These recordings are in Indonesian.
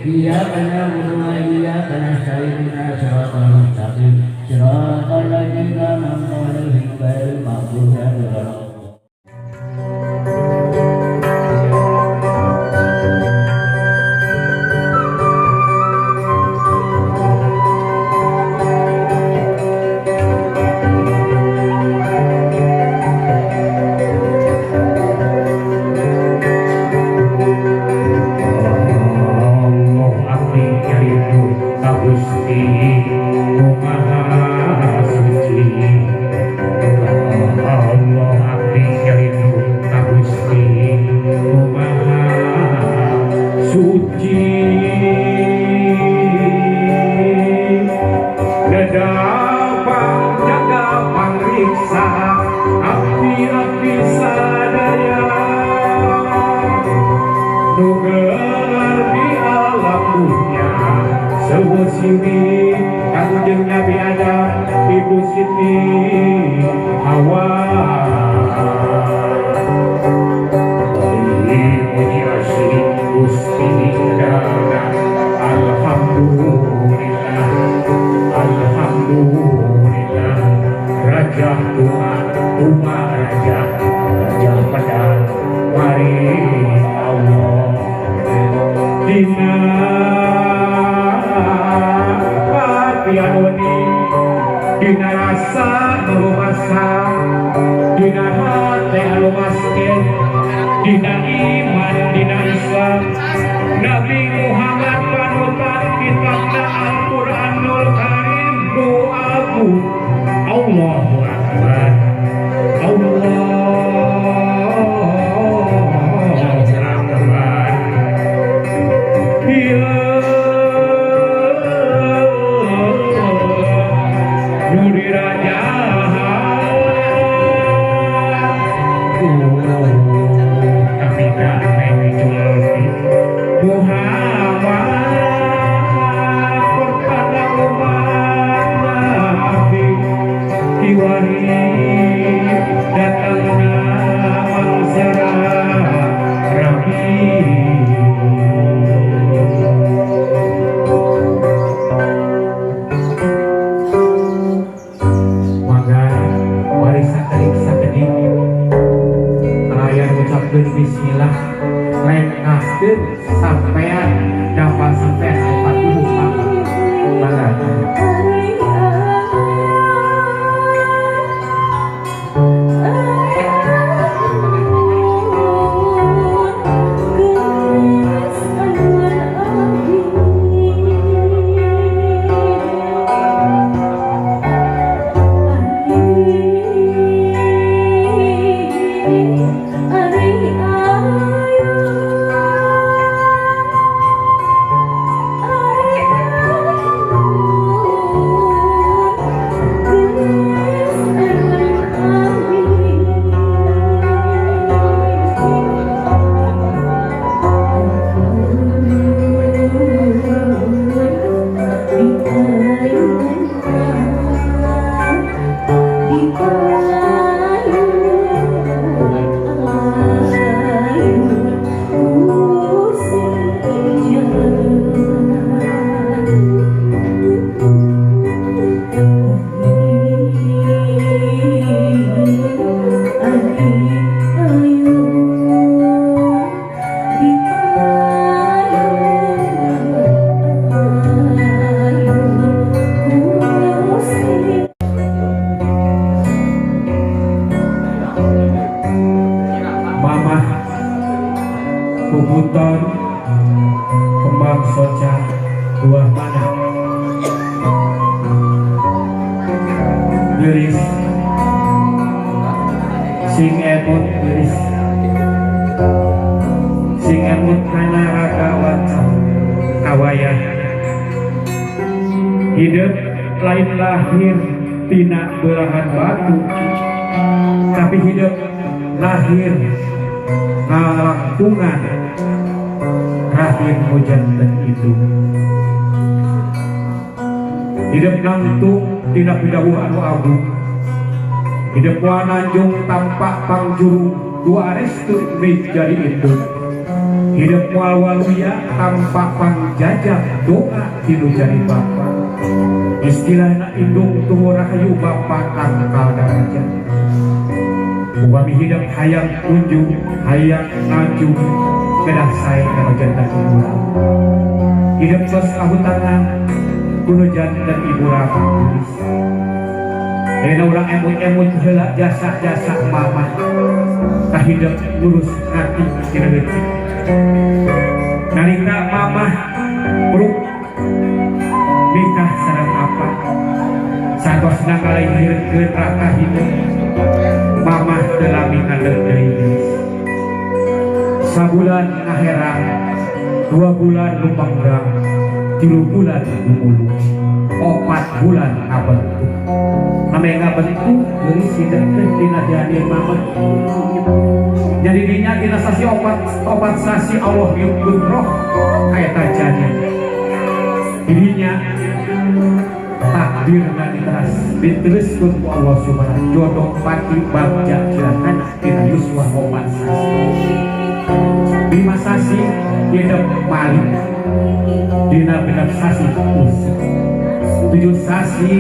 Iya karena berdoa iya karena saya tidak syaratul mustaqim syaratul ladzina an'amta 'alaihim ghairil maghdubi 'alaihim. Siti kanjeng Nabi Adam, Ibu Siti Hawa. Muji asli Gusti Dana, alhamdulillah, alhamdulillah. Raja Tuhan, Raja Pedang, mari Allah dina dina rasa nurumasa dina hati alumaskin dina iman dina Islam Nabi Muhammad panutan kitabna Al-Quranul Karim doaku Allahu Akbar Allahu Akbar ya bismillah lain ngaskeun sampean dapat sampean dapat dulu mana rambutan kembang soca buah mana geris sing emut geris sing emut kana ragawan kawaya hidup lain lahir tina belahan batu tapi hidup lahir ngalangtungan rahim hujan dan itu hidup nangtung tina pidawuh anu agung hidup wananjung tampak pangjurung dua restu jadi itu hidup walwaluya tampak pangjajak doa tinu jadi bapa istilahna indung tuhu rahayu bapa tangkal darajat upami hidup hayang kunjung hayang najung kedah sae kana jantan iburang hidup tos kahutangan kuno jantan iburang tulis dina urang emut-emut heula jasa-jasa mamah ka hidup lurus ngati tina leutik nalika mamah bruk nikah sareng apa satosna kalahirkeun raka hidup mamah delami ngandel deui sabulan ngaherang 2 bulan lumanggang 3 bulan umulu 4 bulan ngabentuk name ngabentuk geulis hidup teh dina janin mamah jadi dinya dina sasi opat sasi Allah yukun roh kaeta janin dirinya takdir dan diteras dituliskan ku Allah subhanahu jodoh pati bagja cilahana tina yuswa opat sasi 5 sasi hidup paling dina benar sasi usik 7 sasi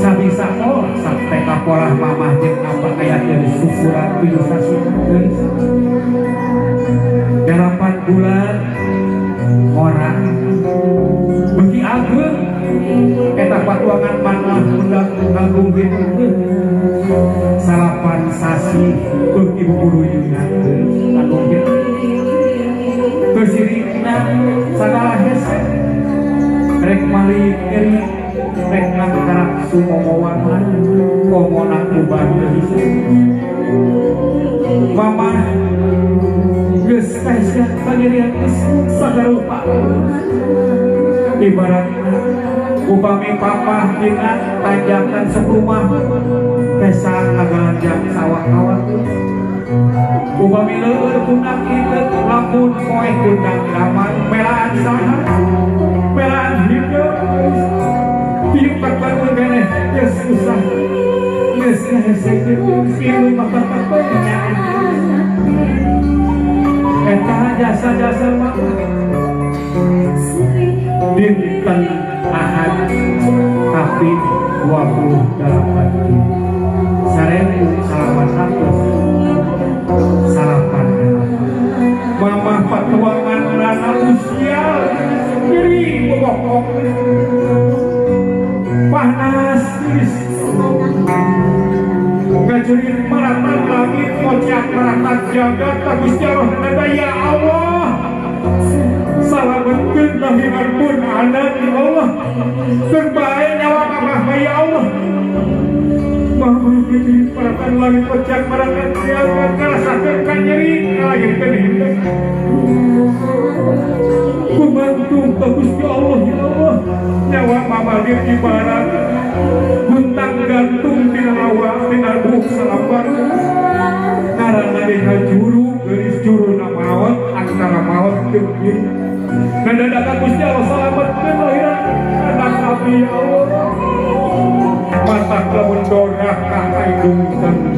sabisa oh sampai kapolah mamah jeung apa aya dari syukuran 7 sasi 8 bulan orang bagi agung eta patuangan mana undang agung gitu salapan sasi bagi bubuluyungan agung gitu bersirikna sagala hese rek malik eri rek nangkarak sumomowan komonak uban deui mama geus kaisa panjerian geus sagarupa ibaratna upami papa dina tanjakan sekumah kesa ngaganjang sawah-sawah upami leueur kunang hideuk lamun poe kunang daman melaan saha melaan hidup tiup bakal keneh geus susah geus hese ieu maka-makanya eta jasa-jasa mah dinten Ahad tapi 28 sarebu salapan ratus salapan mamah patuangan rana usia kiri bokok panas ngajurin maratan langit kocak maratan jagat tapi sejarah nada ya Allah salamatkeun lahiran pun anak ya Allah terbaik nyawa mamah ya Allah mamah ngajurin maratan langit kocak maratan jagat ngarasakeun ka nyeri ngalahirkeun hidup kumantung ka Gusti Allah ya Allah nyawa mamah dia ibarat guntang gantung tina rawa tina buk salapan karena dia juru geris juru na maut antara maut jeung ieu dan dadakan Gusti Allah salametkeun lahiran anak abdi ya Allah mata lamun dorah ka indung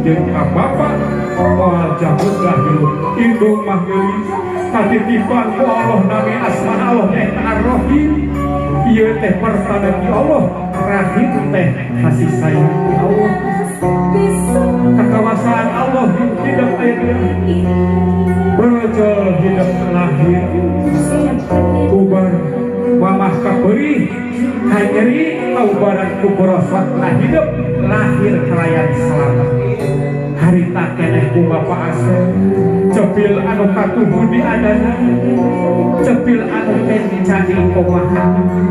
jeung ka bapa moal jabutlah hidup indung mah geulis katitipan ku Allah nami asma Allah nyaeta Ar-Rahim ieu teh pertanda ti Allah rahim teh kasih sayang ti Allah kekawasaan Allah hidup aya berjol hidup lahir ubar mamah kaberi hanyeri kaubaran kuborosot hidup lahir kelayan selamat harita keneh ku Bapak Asep cepil anu katuhu di adana cepil anu teh dicadi kumaha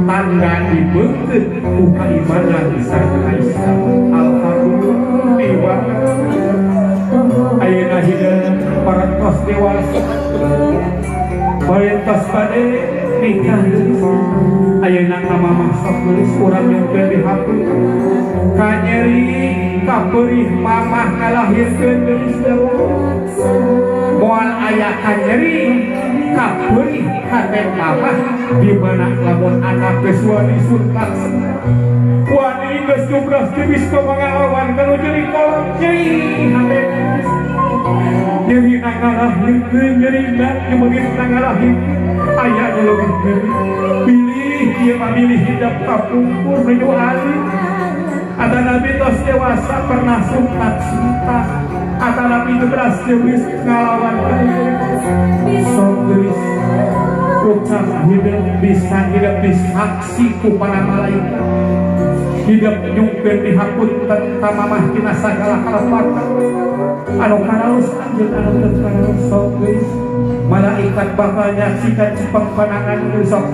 tangga dibeungkeut ku kaimanan sareng Islam alhamdulillah ayeuna hideung parantos dewasa parantos bade nikah ayeuna kamamah sok geus urang nyungkeun di hapeu ka nyeri ka peurih mamah ngalahirkeun geus moal aya ka nyeri ka peurih hate mamah di mana lamun anak geus wani suntak wani geus jumlah tibis ka mangalawan kanu jadi kolot nyeri hate nyeri nangalahirkeun nyeri nyemegin nangalahirkeun aya nu leuwih nyeri pilih ieu mah milih hidup kapungkur menuju alit ada nabi tos dewasa pernah suntak ada nabi 17 geus ngalawan sok geus ucap hidup bisa hidup disaksi ku para malaikat hidup nyungkeun dihapunten ka mamah tina sagala kalapatan anu karaos anjeun anu teu karaos sok geus malaikat bakal nyaksikan cepeng panangan geus sok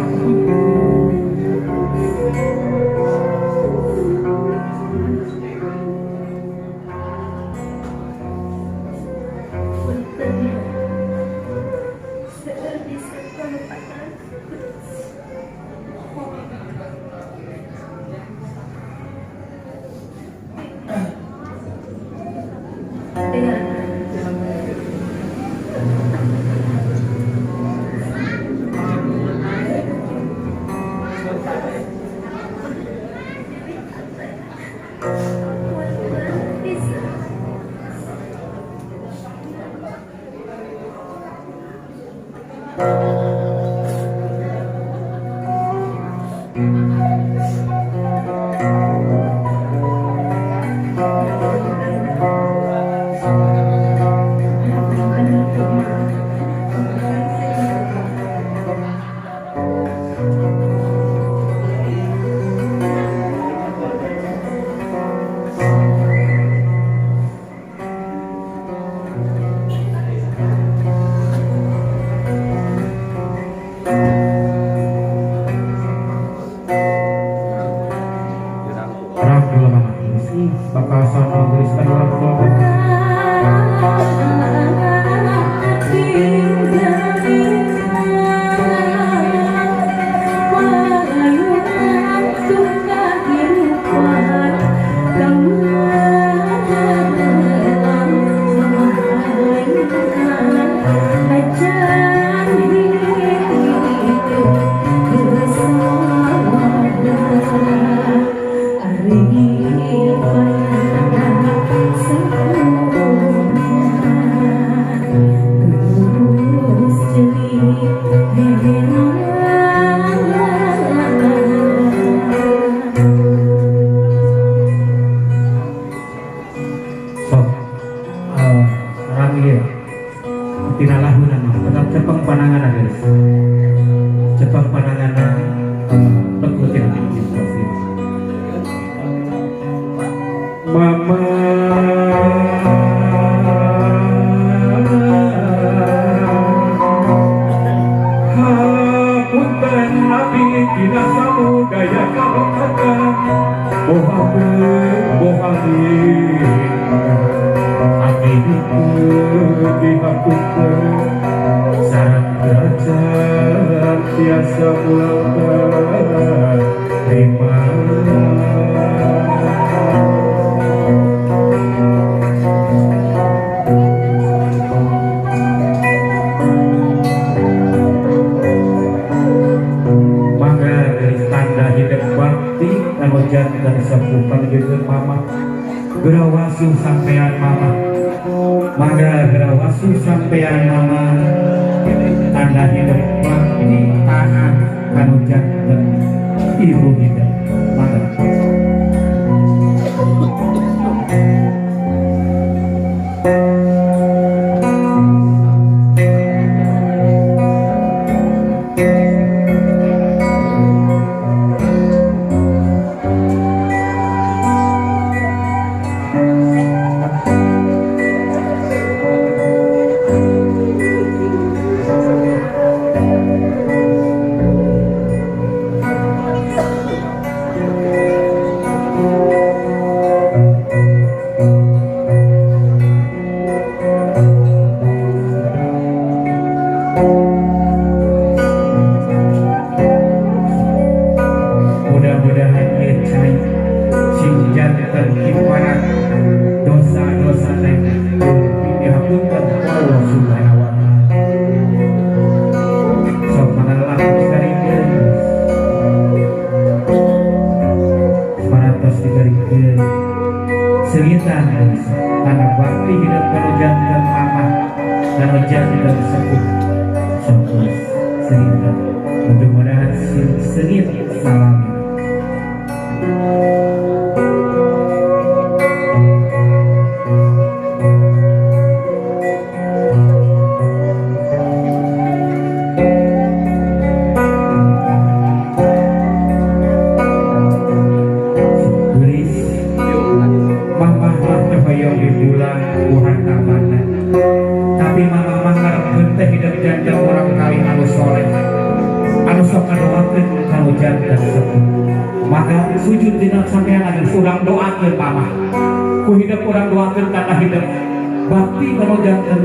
Gerawasu sampean mama mangga gerawasu sampean mama tanda hidup bakti taat kanu janten ibu hidup mangga Mudah-mudahan ieu cai sing janten kiparat dosa-dosa teh dihapunten ku Allah Subhanahu wa taala. Sok mangalah dikarikeun parantos dikarikeun seungitan kana bakti hidup kanu janten mama kanu janten sepuh sok seungitan mudah-mudahan seungit salam. Tapi mama mangharepkeun teh hidup janten urang kali anu soleh anu sok ngadoakeun kanu janten sepuh. Maka sujud dina sampean anu urang doakeun mama ku hidup urang doakeun kana hidup bakti kanu janten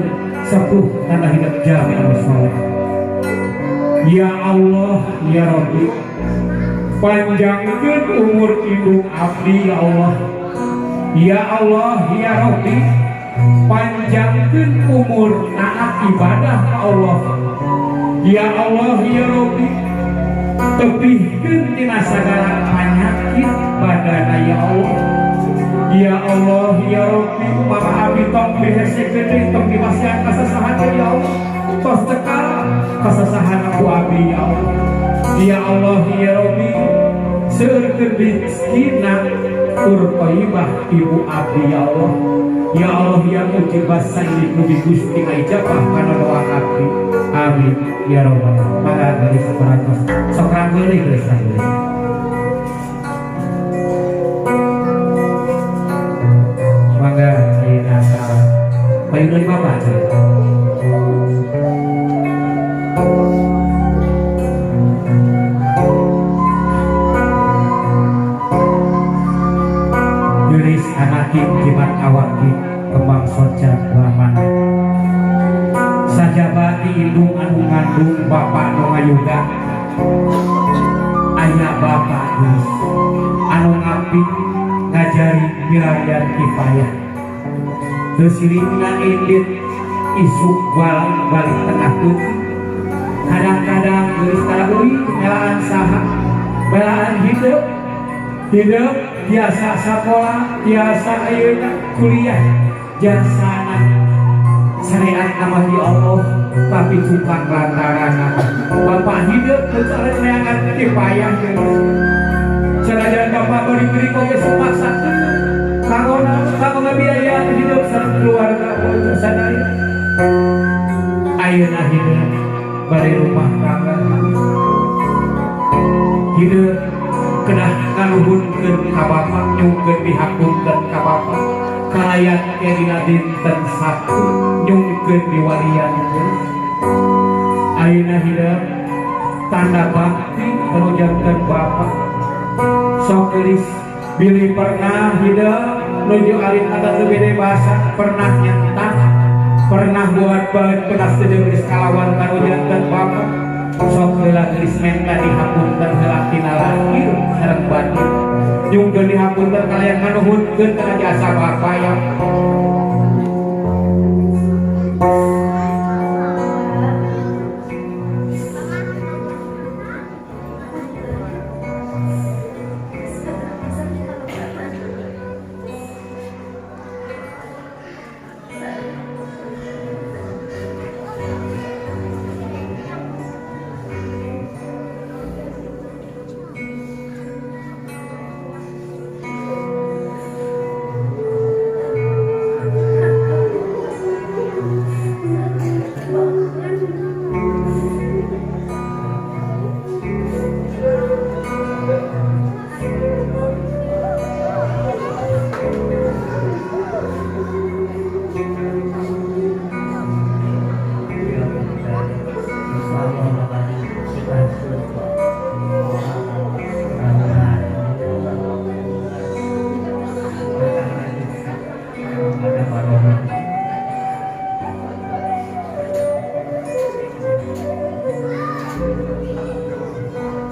sepuh kana hidup jami anu soleh. Ya Allah ya Rabbi, panjangkeun umur indung abdi ya Allah. Ya Allah ya Rabbi, panjangkeun umur taat ibadah ka Allah. Ya Allah ya Rabbi, tebihkeun tina sagala panyakit badana ya Allah. Ya Allah ya Rabbi, mama abdi tong dihesekeun deui tong dibasihan kasasahan ya Allah. Tos tekal kasasahan aku abdi ya Allah. Ya Allah ya Rabbi, seueurkeun rizkina tur thayyibah ibu abdi ya Allah. Ya Allah ya mujibas sayyid mugi Gusti ngajabah kana doa abdi. Amin ya rabbal alamin. Mangga geus parantos sok ranggeulih geus ranggeulih. Mangga dina salam payun Bapak cerita. Juris anakin jimat awaki kembang soca lamana sajabati indung anu ngandung bapak nu ngayuga aya bapak geus anu ngabdi ngajari wirarian kifayah teu siringna indit isuk balik tengah peuting kadang-kadang geus tarawi melaan saha melaan hidup biasa sekolah, biasa ayeuna kuliah, jasana syariat amal di Allah, tapi cuma lantaran bapak hidup mencari neangan kifayah sanajan bapak beri kowe supaksakeun kanggo ngabiaya hidup sareng keluarga sadaya. Ayeuna hidup bari rumah tangga hidup kedah ngaluhunkeun ka bapak nyungkeun dihapunkeun ka bapak kalayan ke dina dinten Sabtu nyungkeun diwalian ayeuna hidup tanda bakti kanu janten bapak sok geulis bilih pernah hidup nuju alit ada teu bede bahasa pernah nyentak pernah buat bahan pedas teu geus kalawan kanu janten bapak sok heula geulis menta dihapunten heula tina lahir sareng batin nyungkeun dihapunten kalian nganuhunkeun kana jasa bapak ya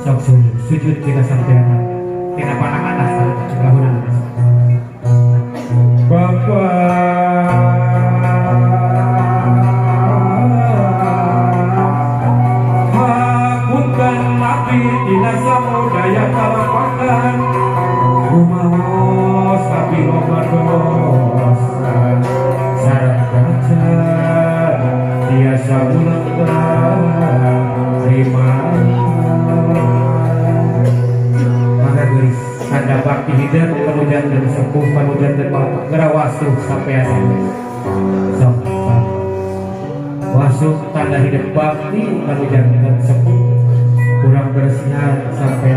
sok sujud kita sampean tina panangan lahunan Hapunten nabi dina samudaya kalapakan rumaos tapi loba dosa sareng tiasa ulang terima maka guys tanda bakti hidup panujan dan sepuh panujan dan gerawasuh sampai sok wasuh tanda hidup bakti panujan dan sepuh kurang bersihan sampai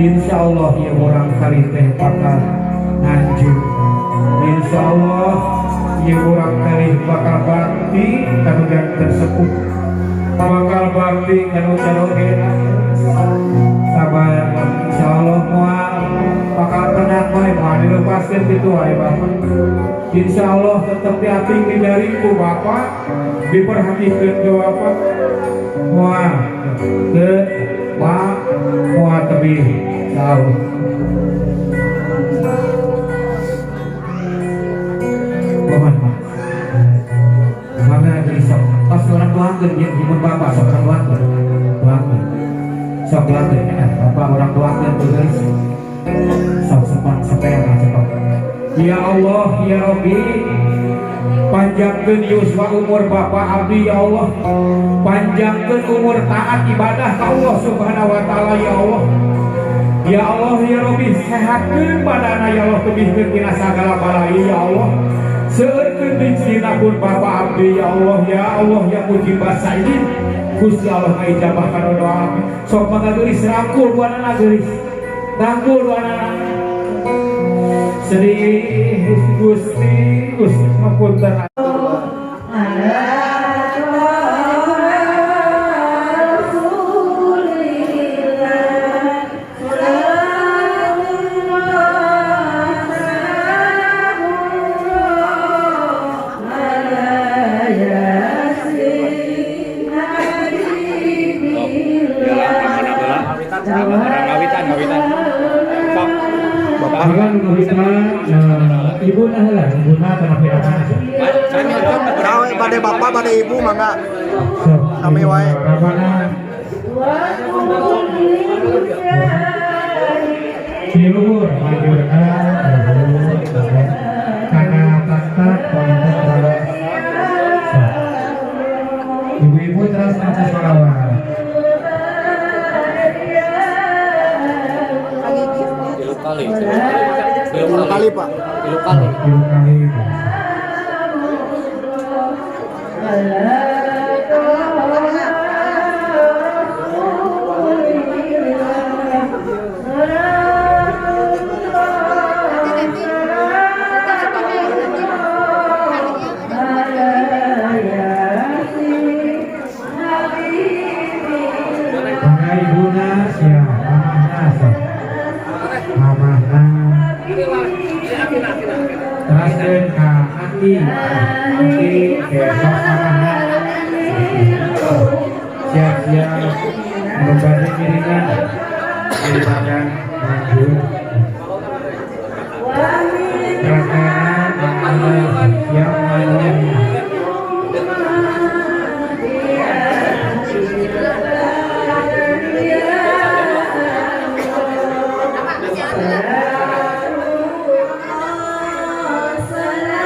Insyaallah ya orang kali teh bakal nganjur Insyaallah ya orang kali bakal bakti kanu tersepuh bakal bakti kanu cadogen sabar insyaallah moal bakal tenang bae moal dilepaskeun kitu wae Bapak insyaallah tetep diatingi dariku Bapak diperhatikeun ke Bapak moal ke Muat tebih tahu mohon maaf mana bisa pas orang tuangkeun jeung di bapak sok orang tuangkeun sok tuangkeun ya bapak orang tuangkeun guys sok sempat sepeda cepat ya Allah ya Rabbi panjangkeun yuswa umur bapak abdi ya Allah panjangkeun umur taat ibadah ka Allah subhanahu wa ta'ala ya Allah ya Allah ya Rabbi sehatkeun badanna ya Allah tebihkeun tina sagala balai ya Allah seueurkeun dicina pun bapak abdi ya Allah ya mujib basaidin Gusti Allah ngaijabah kana doa sok mangga geulis rangkul buanana geulis rangkul buanana sedih Gusti ngapunten ibu nah lah ibu nah tapi apa pada bapak pada ibu mangga kami wae Silur karena tata ibu-ibu terus maca sholawat Tilu kali Pak. Tilu kali. Teraskan ka hati besok siap-siap memberi piringan daripada lanjut teraskan siap malam Salam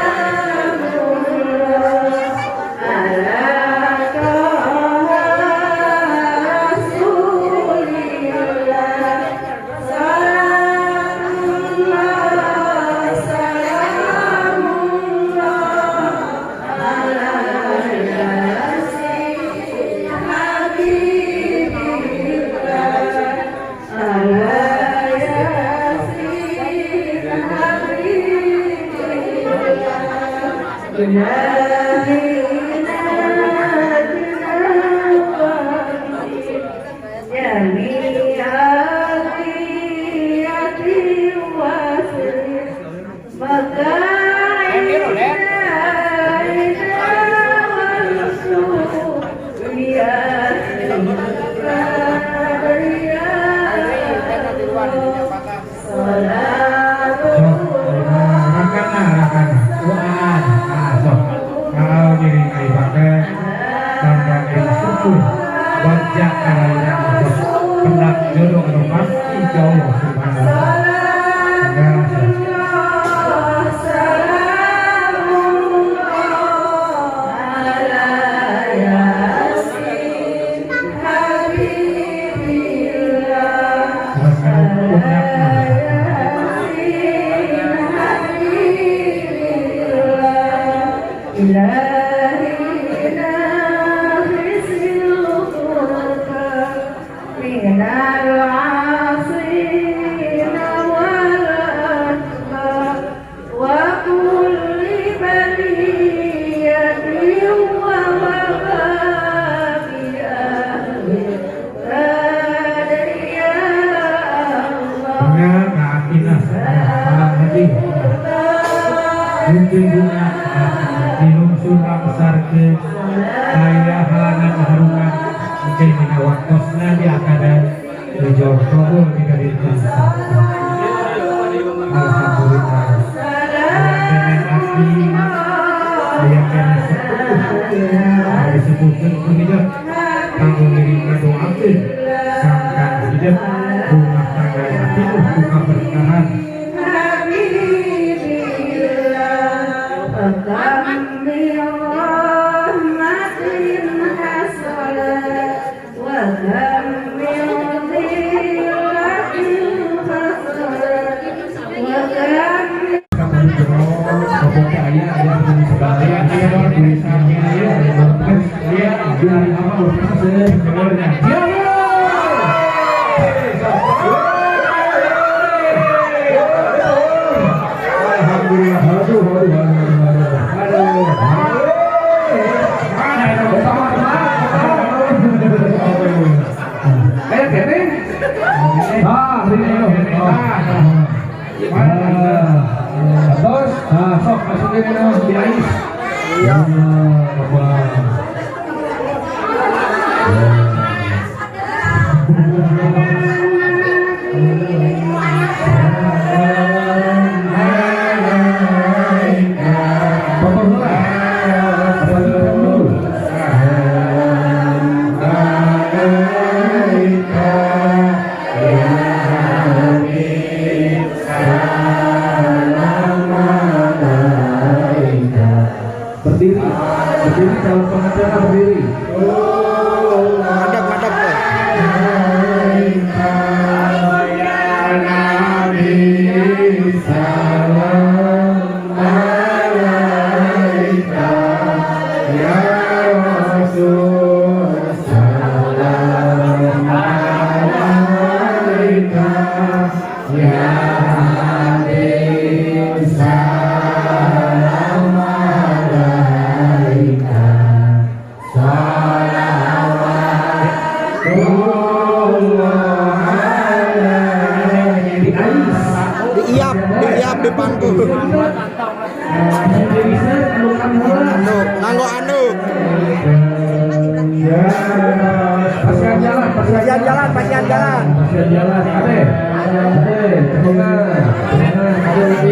Diiap di pangku. Nganggo anduk. Pasien jalan. Pasien jalan. Ade. Ade,